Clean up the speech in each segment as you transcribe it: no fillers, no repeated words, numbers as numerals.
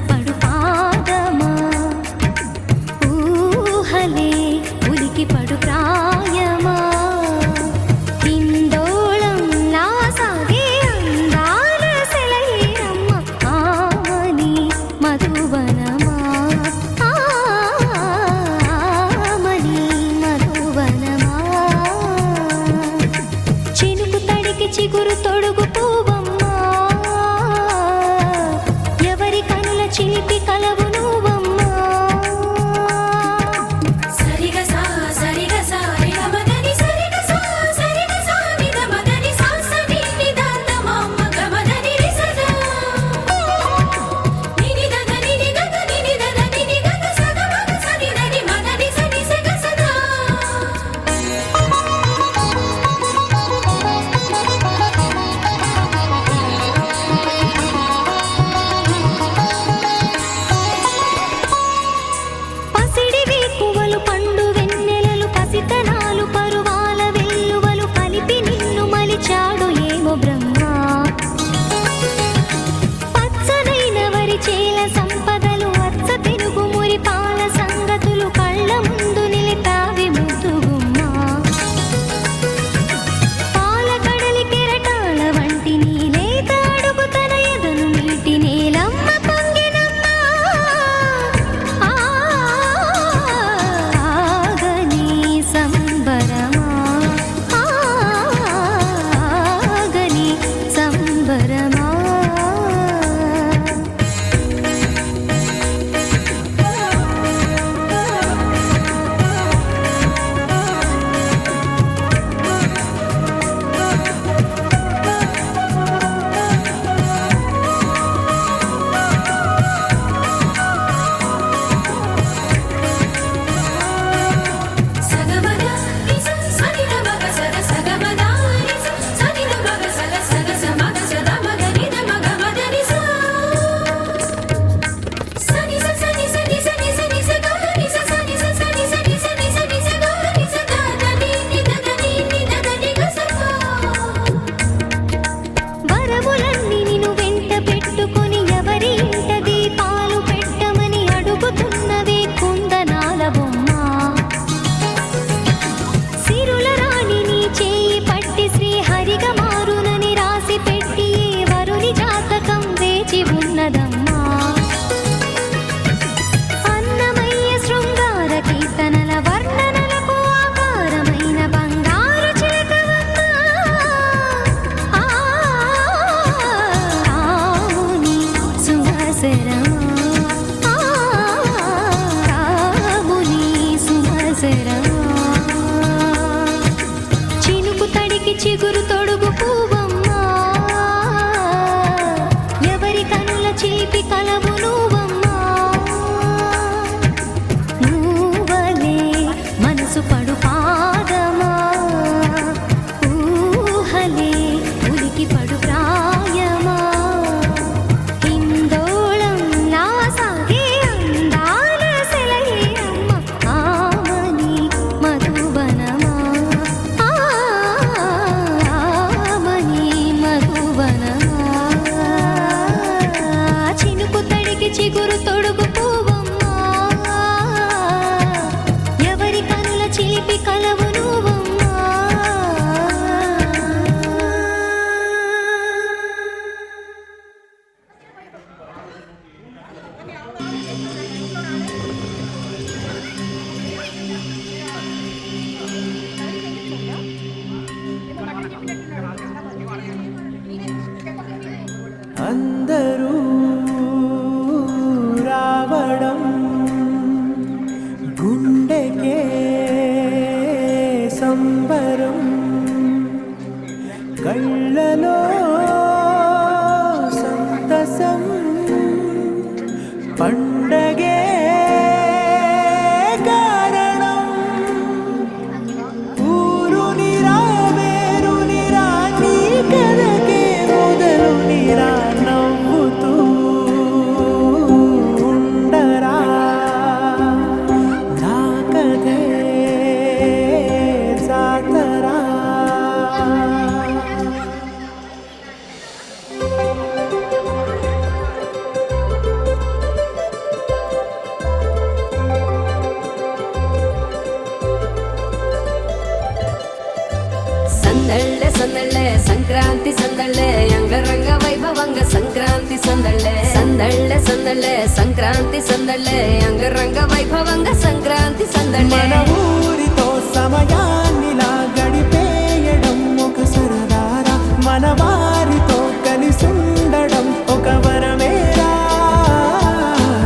పడు పాదమా ఊహలే ఉలికి పడు ప్రాయమా ఇందోళంలా సాగే అందాల సెలయేరమ్మ ఆమని మధువనమా ఆమని మధువనమా చినుకు తడికి చిగురు తొడుగు పువ్వమ్మా ఎవరి కనుల చిలిపి కలవు నువ్వమ్మా సరిగా సా సరిగా సా నిగమదని సరిగా సా సరిగా సా నిగమదని సా సని నిదాత మమ్మ గమదని రిసదా నినిదద నినిదద నినిదద నినిదద సద మగ సని నని మదని సని సగ సదా పసిడి వేకువలు పండు వెన్నెలలు పసితనాలు పరువాల వెల్లువలు కలిపి నిన్ను మలిచాడు ఏమో బ్రహ్మ పచ్చనైన వరి చేల సంపదలు అచ్చ తెలుగు మురి పాల సంగతులు కళ్ళ ముందు నిలితావి ముద్దుగుమ్మ పాల కడలి కెరటాల వంటి నీలేత అడుగు తన ఎదను నీటి నేలమ్మ పొంగినమ్మ ఆగని సంబరమా ఆగని సంబరమా సగమగ నిస సనిద మగ సద సగమగ నిస సనిద మగ సద సగ సమగ సద మగ నిద మగ మద నిస సని స సని సని సని సని స గ నిస సని స సని సని సని సని స గ నిస ద ద ని ని ద ద ని ని ద ద ని గ స వరములన్నీ నిన్ను వెంట పెట్టుకొని ఎవరి ఇంట దీపాలు పెట్టమని అడుగుతున్నవే కుందనాల బొమ్మ సిరుల రాణి నీ చేయి పట్టి శ్రీహరిగా మారునని రాసి పెట్టి ఏ వరుని జాతకం వేచి ఉన్నదమ్మా అన్నమయ్య శృంగార కీర్తనల వర్ణనలకు ఆకారమైన బంగారు చిలకవమ్మ రాముని సుమసరమా రాముని సుమసరమా చినుకు తడికి చిగురు తొడుగు పువ్వమ్మా ఎవరి కనుల చిలిపి కలవు నువ్వమ్మా నువ్వలే మనసు పడు పాదమా ఊహలే ఉలికి పడు ప్రాయమా ఇందోళంలా సాగే అందాల సెలయేరమ్మ ఆమని మధువనమా ఆమని మధువనమా చినుకు తడికి చిగురు తొడుగు పువ్వమ్మా ఎవరి కనుల చిలిపి కలవు నువ్వమ్మా అందరూ రావడం గుండెకే సంబరం కళ్ళలో సంతసం పండగే కారణం ఊరు నిరా వేరు నిరా నీ కథకే మొదలు నిరా నవ్వుతూ ఉండరా నా కథే జాతరా సందళ్ళే సంక్రాంతి సందళ్ళే అంగరంగ వైభవంగ సంక్రాంతి సందళ్ళే సందళ్ళే సందళ్ళే సంక్రాంతి సందళ్ళే అంగరంగ వైభవంగ సంక్రాంతి సందళ్ళే మన ఊరితో సమయాన్నిలా గడిపేయడం ఒక సరదారా మన వారితో కలిసుండడం ఒక వరమేరా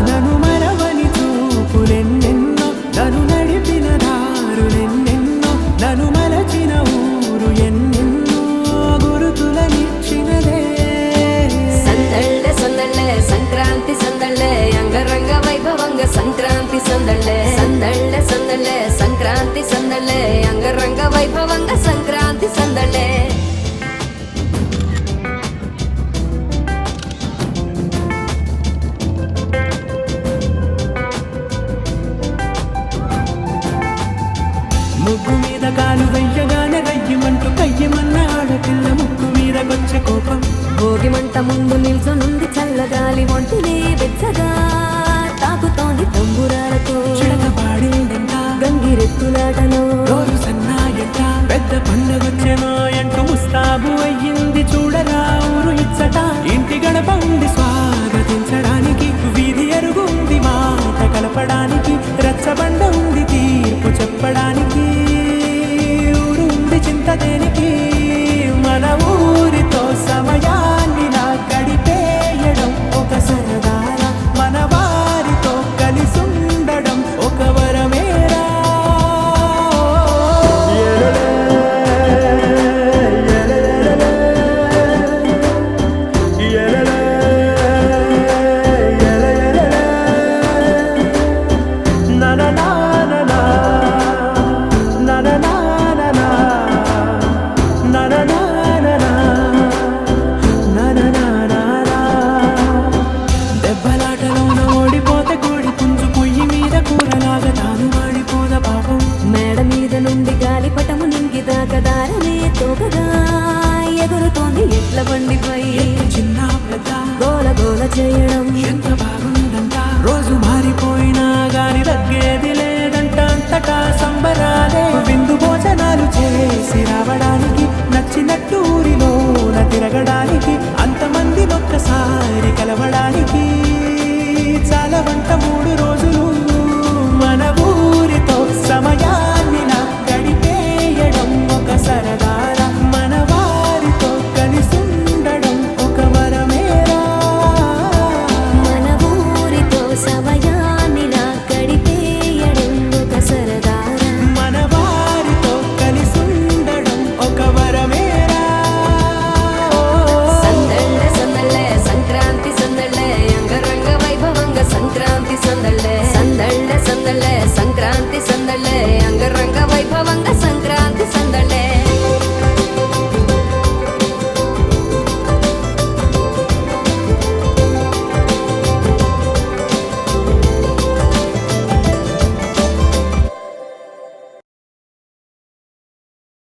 నన్ను మరవని చూపులెన్నెన్నో నన్ను నడిపిన దారులెన్నెన్నో నన్ను మలచిన ఊరు ఎన్నెన్నో గురుతులనిచ్చినదే సందళ్ళే సందళ్ళే సంక్రాంతి సందళ్ళే అంగరంగ వైభవంగ సంక్రాంతి సందళ్ళే సందళ్ళే సందళ్ళే సంక్రాంతి సందళ్ళే అంగరంగ వైభవంగ సంక్రాంతి సందళ్ళే ముగ్గు మీద కాలు వెయ్యగానే రయ్యమంటూ కయ్యమన్న ఆడపిల్ల ముక్కు మీదకొచ్చే కోపం భోగి మంట ముందు నిల్చొనుంది చల్లగాలి ఒంటినే వెచ్చగా తాకుతోంది తంబురాలతో చిడక పాడిందంట గంగిరెత్తులాటలో రోజు సన్నాయంట పెద్ద పండగొచ్చెనో ఎంటూ ముస్తాబు అయ్యింది చూడరా ఊరు ఇచ్చట ఇంటి గడప ఉంది స్వాగతించడానికి వీధి అరుగుంది మాట కలపడానికి రచ్చబండ ఉంది తీర్పు చెప్పడానికి ఊరు ఉంది చింత దేనికి మన ఊరితో సమయాన్ని నా గడిపేయడం ఒక సరదారా మన వారితో కలిసుండడం ఒక వరమేరా దెబ్బలాటలోన ఓడిపోతే కోడి పుంజు పొయ్యి మీద కూరలాగా తాను వాడిపోద పాపం మేడ మీద నుండి గాలిపటము నింగిదాకా దారనే తోకగా ఎగురుతోంది ఎట్ల బండిపై చిన్న పెద్ద గోల గోల చేయడం ఎంత బాగుందంట రోజు మారిపోయినా గాని తగ్గేది లేదంట అంతటా సంబరాలే విందు భోజనాలు చేసి రావడానికి నచ్చినట్టు ఊరిలోన తిరగడానికి అంతమంది ఒక్కసారి కలవడానికి చాలా వంట 3 రోజులు మన ఊరితో సమయాన్ని నా గడిపేయడం ఒక సరదారా మన వారితో కలిసుండడం ఒక వరమేరా మన ఊరితో సమయాన్ని నా గడిపేయడం ఒక సరదారా మన వారితో కలిసుండడం ఒక వరమేరా సందళ్ళే సందళ్ళే సంక్రాంతి సందళ్ళే అంగరంగ వైభవంగ సంక్రాంతి సందళ్ళే సందళ్ళే సందళ్ళే సంక్రాంతి సందళ్ళే అంగరంగ వైభవంగ